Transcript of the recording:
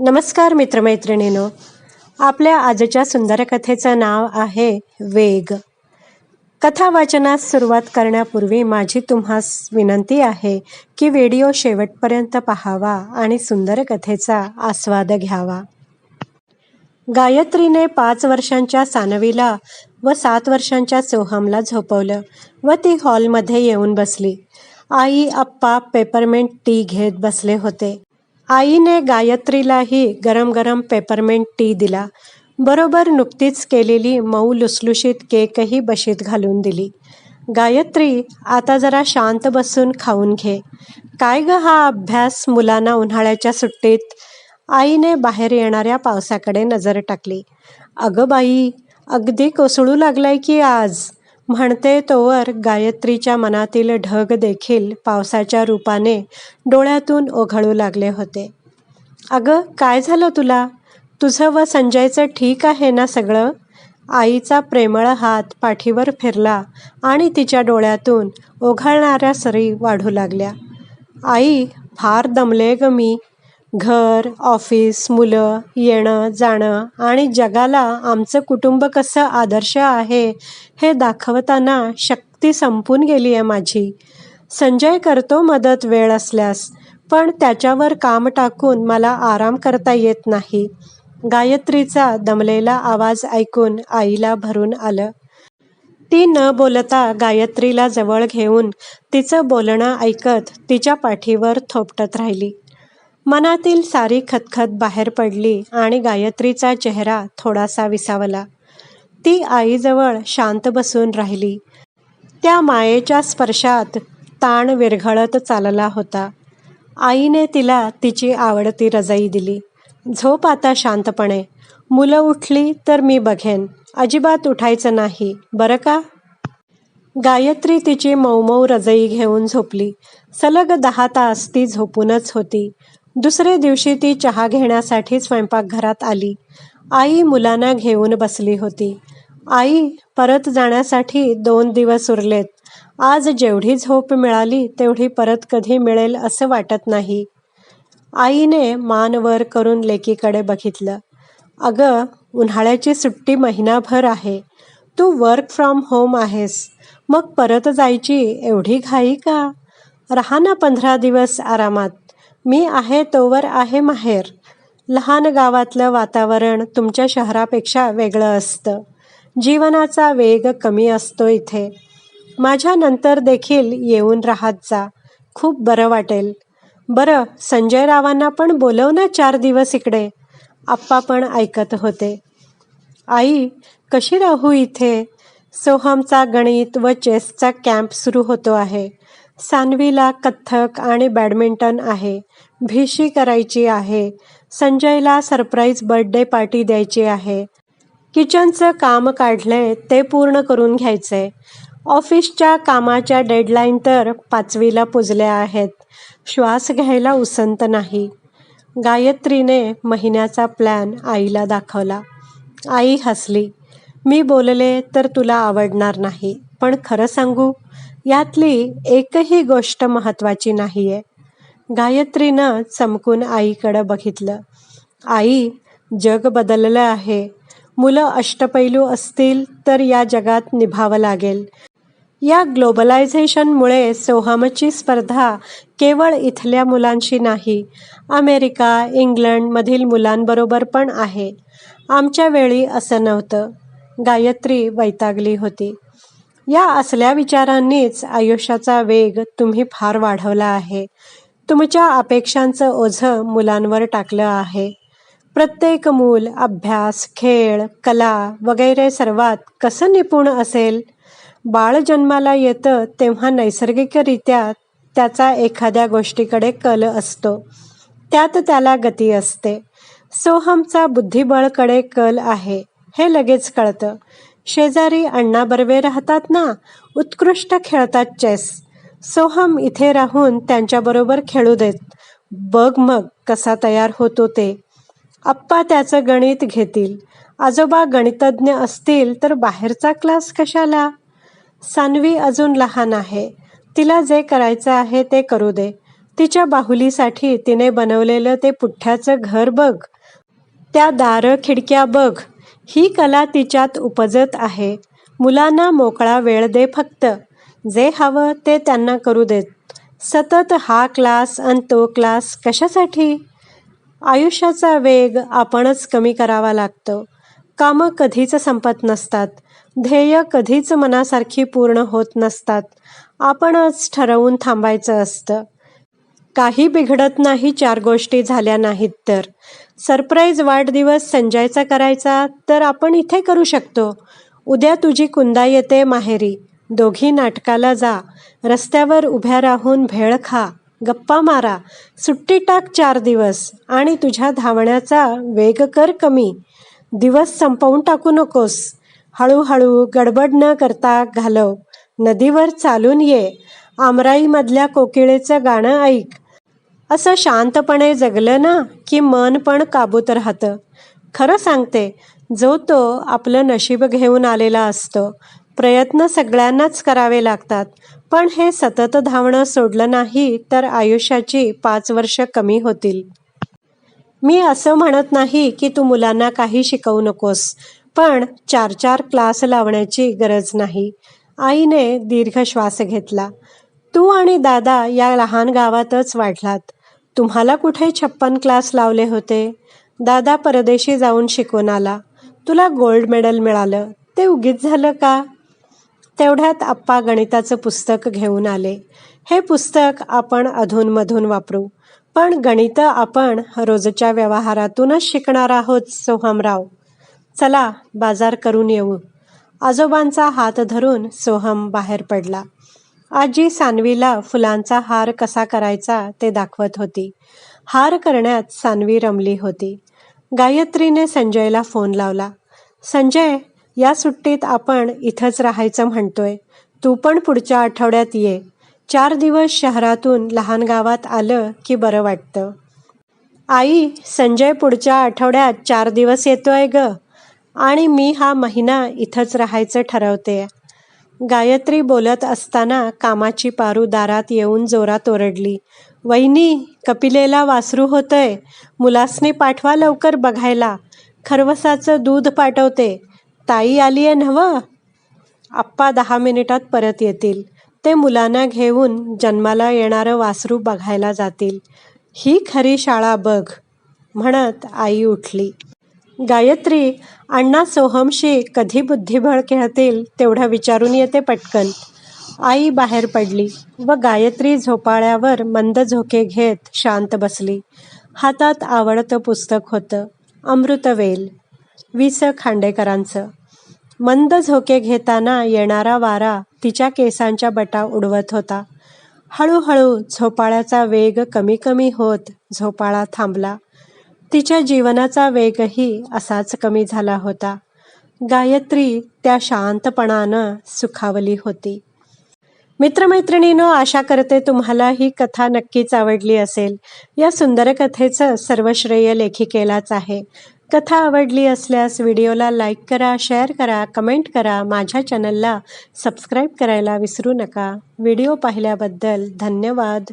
नमस्कार मित्रमैत्रिणींनो, आपल्या आजच्या सुंदर कथेचं नाव आहे वेग. कथा वाचनास सुरुवात करण्यापूर्वी माझी तुम्हास विनंती आहे की व्हिडिओ शेवटपर्यंत पाहावा आणि सुंदर कथेचा आस्वाद घ्यावा. गायत्रीने 5 वर्षांच्या सानवीला व 7 वर्षांच्या सोहमला झोपवलं व ती हॉलमध्ये येऊन बसली. आई आप्पा पेपरमेंट टी घेत बसले होते. आईने गायत्रीलाही गरम गरम पेपरमेंट टी दिला. बरोबर नुकतीच केलेली मऊ लुसलुशीत केकही बशीत घालून दिली. गायत्री, आता जरा शांत बसून खाऊन घे. काय ग हा अभ्यास मुलांना उन्हाळ्याच्या सुट्टीत? आईने बाहेर येणाऱ्या पावसाकडे नजर टाकली. अगं बाई, अगदी कोसळू लागलाय की आज, म्हणते तोवर गायत्रीच्या मनातील ढग देखील पावसाच्या रूपाने डोळ्यातून ओघळू लागले होते. अगं काय झालं तुला? तुझं व संजयचं ठीक आहे ना सगळं? आईचा प्रेमळ हात पाठीवर फिरला आणि तिच्या डोळ्यातून ओघळणाऱ्या सरी वाढू लागल्या. आई, फार दमले ग मी. घर, ऑफिस, मुलं, येणं जाणं आणि जगाला आमचं कुटुंब कसं आदर्श आहे हे दाखवताना शक्ती संपून गेली आहे माझी. संजय करतो मदत वेळ असल्यास, पण त्याच्यावर काम टाकून मला आराम करता येत नाही. गायत्रीचा दमलेला आवाज ऐकून आईला भरून आलं. ती न बोलता गायत्रीला जवळ घेऊन तिचं बोलणं ऐकत तिच्या पाठीवर थोपटत राहिली. मनातील सारी खतखत बाहेर पडली आणि गायत्रीचा चेहरा थोडासा विसावला. ती आईजवळ शांत बसून राहिली. त्या मायेच्या स्पर्शात ताण विरघळत चालला होता. आईने तिला तिची आवडती रजाई दिली. झोप आता शांतपणे. मुलं उठली तर मी बघेन. अजिबात उठायचं नाही, बरं का? गायत्री तिची मऊ रजाई घेऊन झोपली. सलग 10 तास ती झोपूनच होती. दुसरे दिवशी ती चहा घेण्यासाठी स्वयंपाकघरात आली. आई मुलांना घेऊन बसली होती. आई, परत जाण्यासाठी 2 दिवस उरलेत. आज जेवढी झोप मिळाली तेवढी परत कधी मिळेल असं वाटत नाही. आईने मान वर करून लेकीकडे बघितलं. अगं, उन्हाळ्याची सुट्टी महिनाभर आहे. तू वर्क फ्रॉम होम आहेस, मग परत जायची एवढी घाई का? राहा ना 15 दिवस आरामात. मी आहे तोवर आहे माहेर. लहान गावातलं वातावरण तुमच्या शहरापेक्षा वेगळं असतं. जीवनाचा वेग कमी असतो इथे. माझ्या नंतर देखील येऊन राहत जा, खूप बरं वाटेल. बरं, संजय रावांना पण बोलव ना 4 दिवस इकडे. आप्पा पण ऐकत होते. आई, कशी राहू इथे? सोहमचा गणित व चेसचा कॅम्प सुरू होतो आहे. सानवीला कथ्थक आणि बॅडमिंटन आहे. भिशी करायची आहे. संजयला सरप्राईज बर्थडे पार्टी द्यायची आहे. किचनचं काम काढलंय ते पूर्ण करून घ्यायचंय. ऑफिसच्या कामाच्या डेडलाईन तर 5वीला पुजल्या आहेत. श्वास घ्यायला उसंत नाही. गायत्रीने महिन्याचा प्लॅन आईला दाखवला. आई हसली. मी बोलले तर तुला आवडणार नाही, पण खरं सांगू, यातली एकही गोष्ट महत्त्वाची नाहीये. गायत्रीनं चमकून आईकडं बघितलं. आई, जग बदललं आहे. मुलं अष्टपैलू असतील तर या जगात निभावं लागेल. या ग्लोबलायझेशनमुळे सोहमची स्पर्धा केवळ इथल्या मुलांशी नाही, अमेरिका, इंग्लंडमधील मुलांबरोबर पण आहे. आमच्या वेळी असं नव्हतं. गायत्री वैतागली होती. या असल्या विचारांनीच आयुष्याचा वेग तुम्ही फार वाढवला आहे. तुमच्या अपेक्षांचं ओझं मुलांवर टाकलं आहे. प्रत्येक मूल अभ्यास, खेळ, कला वगैरे सर्वात कसं निपुण असेल? बाळ जन्माला येतं तेव्हा नैसर्गिकरित्या त्याचा एखाद्या गोष्टीकडे कल असतो. त्यात त्याला गती असते. सोहमचा बुद्धिबळकडे कल आहे, हे लगेच कळतं. शेजारी अण्णा बर्वे राहतात ना, उत्कृष्ट खेळतात चेस. सोहम इथे राहून त्यांच्याबरोबर खेळू देत. बघ मग कसा तयार होतो ते. आप्पा त्याचं गणित घेतील. आजोबा गणितज्ञ असतील तर बाहेरचा क्लास कशाला? सानवी अजून लहान आहे. तिला जे करायचं आहे ते करू दे. तिच्या बाहुलीसाठी तिने बनवलेलं ते पुठ्ठ्याचं घर बघ, त्या दारं खिडक्या बघ. ही कला तिच्यात उपजत आहे. मुलांना मोकळा वेळ दे फक्त. जे हवं ते त्यांना करू देत. सतत हा क्लास अन तो क्लास कशासाठी? आयुष्याचा वेग आपणच कमी करावा लागतो. कामं कधीच संपत नसतात. ध्येय कधीच मनासारखी पूर्ण होत नसतात. आपणच ठरवून थांबायचं असतं. काही बिघडत नाही 4 गोष्टी झाल्या नाहीत तर. सरप्राईज वाढदिवस संजयचा करायचा तर आपण इथे करू शकतो. उद्या तुझी कुंदा येते माहेरी. दोघी नाटकाला जा. रस्त्यावर उभ्या राहून भेळ खा. गप्पा मारा. सुट्टी टाक 4 दिवस आणि तुझ्या धावण्याचा वेग कर कमी. दिवस संपवून टाकू नकोस. हळूहळू गडबड न करता घालव. नदीवर चालून ये. आमराईमधल्या कोकिळेचं गाणं ऐक. असं शांतपणे जगलं ना की मन पण काबूत राहतं. खरं सांगते, जो तो आपलं नशीब घेऊन आलेला असतो. प्रयत्न सगळ्यांनाच करावे लागतात. पण हे सतत धावणं सोडलं नाही तर आयुष्याची 5 वर्ष कमी होतील. मी असं म्हणत नाही की तू मुलांना काही शिकवू नकोस, पण 4-4 क्लास लावण्याची गरज नाही. आईने दीर्घ श्वास घेतला. तू आणि दादा या लहान गावातच वाढलात. तुम्हाला कुठे 56 क्लास लावले होते? दादा परदेशी जाऊन शिकून आला. तुला गोल्ड मेडल मिळालं. ते उगीच झालं का? तेवढ्यात आप्पा गणिताचं पुस्तक घेऊन आले. हे पुस्तक आपण अधूनमधून वापरू, पण गणितं आपण रोजच्या व्यवहारातूनच शिकणार आहोत सोहमराव. चला बाजार करून येऊ. आजोबांचा हात धरून सोहम बाहेर पडला. आजी सान्वीला फुलांचा हार कसा करायचा ते दाखवत होती. हार करण्यात सान्वी रमली होती. गायत्रीने संजयला फोन लावला. संजय, या सुट्टीत आपण इथंच राहायचं म्हणतोय. तू पण पुढच्या आठवड्यात ये. 4 दिवस शहरातून लहान गावात आलं की बरं वाटतं. आई, संजय पुढच्या आठवड्यात 4 दिवस येतोय ग. आणि मी हा महिना इथंच राहायचं ठरवतेय. गायत्री बोलत असताना कामाची पारू दारात येऊन जोरात ओरडली. वहिनी, कपिलेला वासरू होतंय. मुलासनी पाठवा लवकर बघायला. खरवसाचं दूध पाठवते. ताई आलीये नव्ह? आप्पा 10 मिनिटात परत येतील. ते मुलांना घेऊन जन्माला येणारं वासरू बघायला जातील. ही खरी शाळा बघ, म्हणत आई उठली. गायत्री, अण्णा सोहमशी कधी बुद्धिबळ खेळतील तेवढं विचारून येते पटकन. आई बाहेर पडली व गायत्री झोपाळ्यावर मंद झोके घेत शांत बसली. हातात आवडतं पुस्तक होतं, अमृतवेल, वि.स. खांडेकरांचं. मंद झोके घेताना येणारा वारा तिच्या केसांच्या बटा उडवत होता. हळूहळू झोपाळ्याचा वेग कमी कमी होत झोपाळा थांबला. तिच्या जीवनाचा वेगही असाच कमी झाला होता. गायत्री त्या शांतपणानं सुखावली होती. मित्रमैत्रिणींनो, आशा करते तुम्हाला ही कथा नक्कीच आवडली असेल. या सुंदर कथेचं सर्व श्रेय लेखिकेलाच आहे. कथा आवडली असल्यास व्हिडिओला लाईक करा, शेअर करा, कमेंट करा. माझ्या चॅनलला सबस्क्राईब करायला विसरू नका. व्हिडिओ पाहिल्याबद्दल धन्यवाद.